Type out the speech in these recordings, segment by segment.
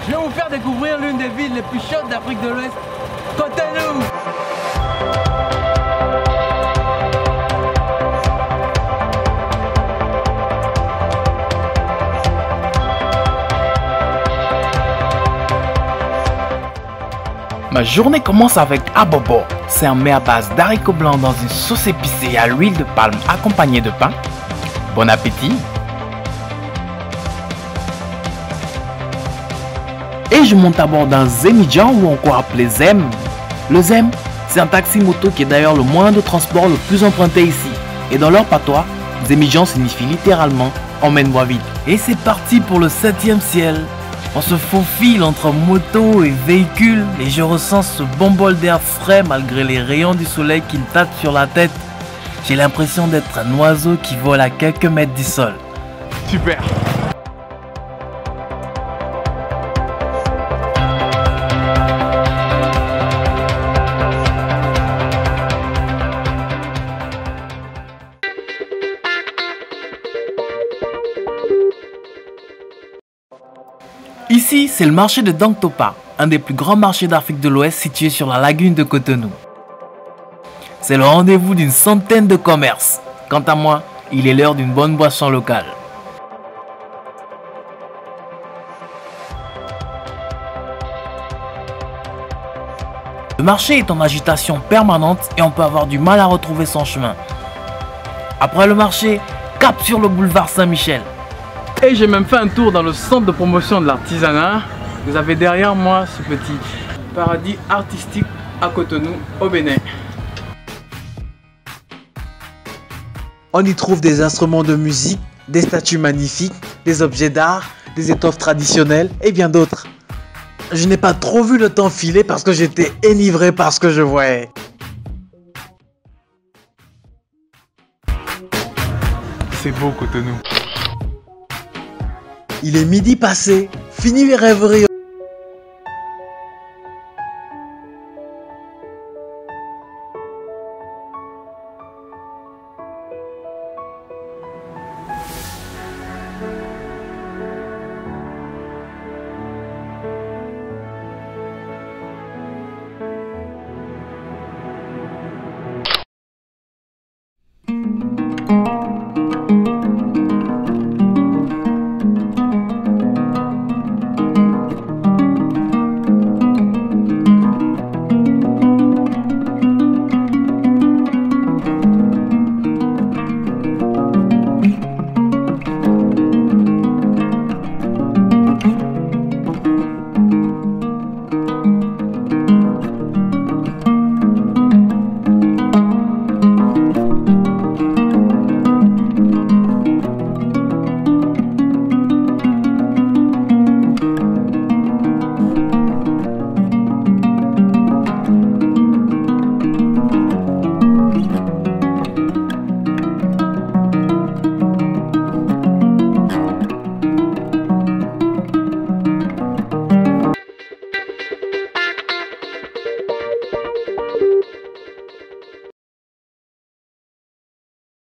Je vais vous faire découvrir l'une des villes les plus chaudes d'Afrique de l'Ouest, Cotonou. Ma journée commence avec abobo. C'est un mets à base d'haricots blancs dans une sauce épicée à l'huile de palme accompagnée de pain. Bon appétit! Et je monte à bord d'un Zemidjan ou encore appelé Zem. Le Zem, c'est un taxi-moto qui est d'ailleurs le moyen de transport le plus emprunté ici. Et dans leur patois, Zemidjan signifie littéralement emmène-moi vite. Et c'est parti pour le 7e ciel. On se faufile entre motos et véhicules et je ressens ce bon bol d'air frais malgré les rayons du soleil qui me tâtent sur la tête. J'ai l'impression d'être un oiseau qui vole à quelques mètres du sol. Super. Ici, c'est le marché de Dangtopa, un des plus grands marchés d'Afrique de l'Ouest situé sur la lagune de Cotonou. C'est le rendez-vous d'une centaine de commerces. Quant à moi, il est l'heure d'une bonne boisson locale. Le marché est en agitation permanente et on peut avoir du mal à retrouver son chemin. Après le marché, cap sur le boulevard Saint-Michel. Et j'ai même fait un tour dans le centre de promotion de l'artisanat. Vous avez derrière moi ce petit paradis artistique à Cotonou, au Bénin. On y trouve des instruments de musique, des statues magnifiques, des objets d'art, des étoffes traditionnelles et bien d'autres. Je n'ai pas trop vu le temps filer parce que j'étais enivré par ce que je voyais. C'est beau Cotonou. Il est midi passé, fini les rêveries.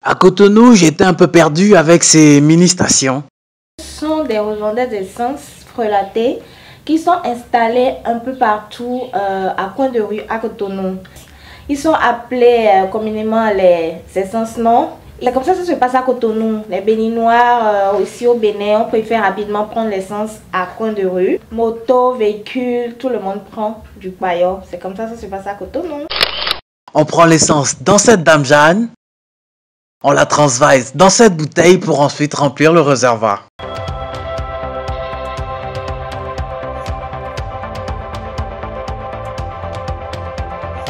À Cotonou, j'étais un peu perdu avec ces mini-stations. Ce sont des revendeurs d'essence frelatées qui sont installés un peu partout à coin de rue à Cotonou. Ils sont appelés communément les essences non. C'est comme ça que ça se passe à Cotonou. Les Béninois aussi au Bénin, on préfère rapidement prendre l'essence à coin de rue. Moto, véhicule, tout le monde prend du paillot. C'est comme ça que ça se passe à Cotonou. On prend l'essence dans cette Dame Jeanne. On la transvase dans cette bouteille pour ensuite remplir le réservoir.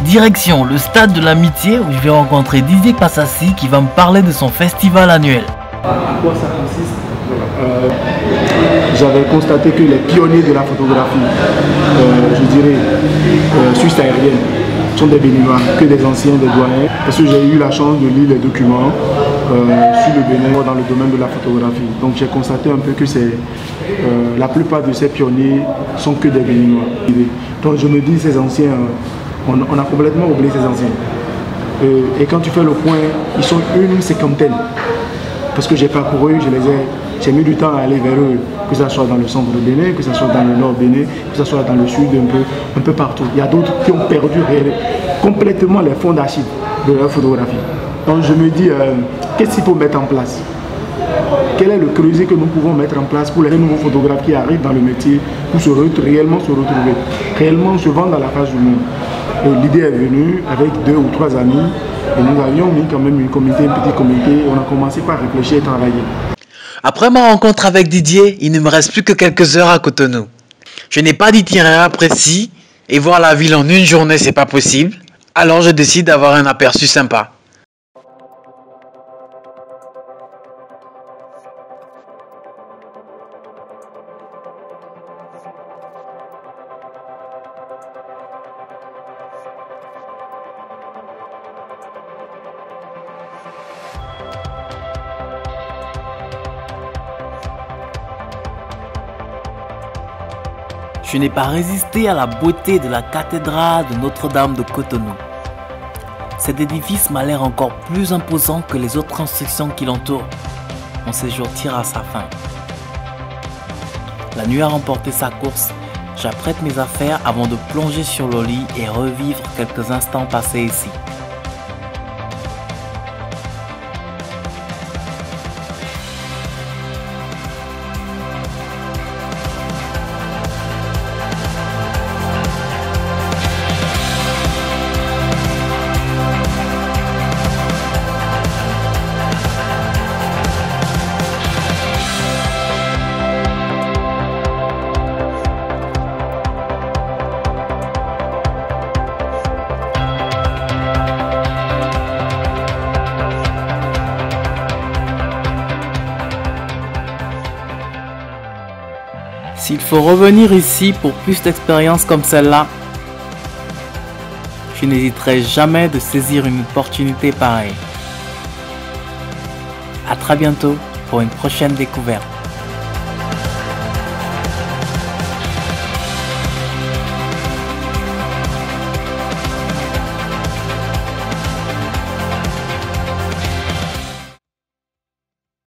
Direction le stade de l'amitié où je vais rencontrer Didier Passassi qui va me parler de son festival annuel. À quoi ça consiste? J'avais constaté que les pionniers de la photographie, je dirais, suisse aérienne, sont des Béninois, que des anciens, des doyens. Parce que j'ai eu la chance de lire les documents sur le Bénin dans le domaine de la photographie. Donc j'ai constaté un peu que la plupart de ces pionniers sont que des Béninois. Donc je me dis, ces anciens, on a complètement oublié ces anciens. Et quand tu fais le point, ils sont une cinquantaine. Parce que j'ai parcouru, j'ai mis du temps à aller vers eux. que ce soit dans le centre de Bénin, que ce soit dans le nord Bénin, que ce soit dans le sud, un peu partout. Il y a d'autres qui ont perdu complètement les fonds d'archives de leur photographie. Donc je me dis, qu'est-ce qu'il faut mettre en place? Quel est le creuset que nous pouvons mettre en place pour les nouveaux photographes qui arrivent dans le métier pour réellement se retrouver, réellement se vendre à la face du monde? L'idée est venue avec 2 ou 3 amis et nous avions mis quand même un petit comité, et on a commencé par réfléchir et travailler. Après ma rencontre avec Didier, il ne me reste plus que quelques heures à Cotonou. Je n'ai pas d'itinéraire précis et voir la ville en une journée c'est pas possible, alors je décide d'avoir un aperçu sympa. Je n'ai pas résisté à la beauté de la cathédrale de Notre-Dame de Cotonou. Cet édifice m'a l'air encore plus imposant que les autres constructions qui l'entourent. Mon séjour tire à sa fin. La nuit a remporté sa course. J'apprête mes affaires avant de plonger sur le lit et revivre quelques instants passés ici. S'il faut revenir ici pour plus d'expériences comme celle-là, je n'hésiterai jamais de saisir une opportunité pareille. À très bientôt pour une prochaine découverte.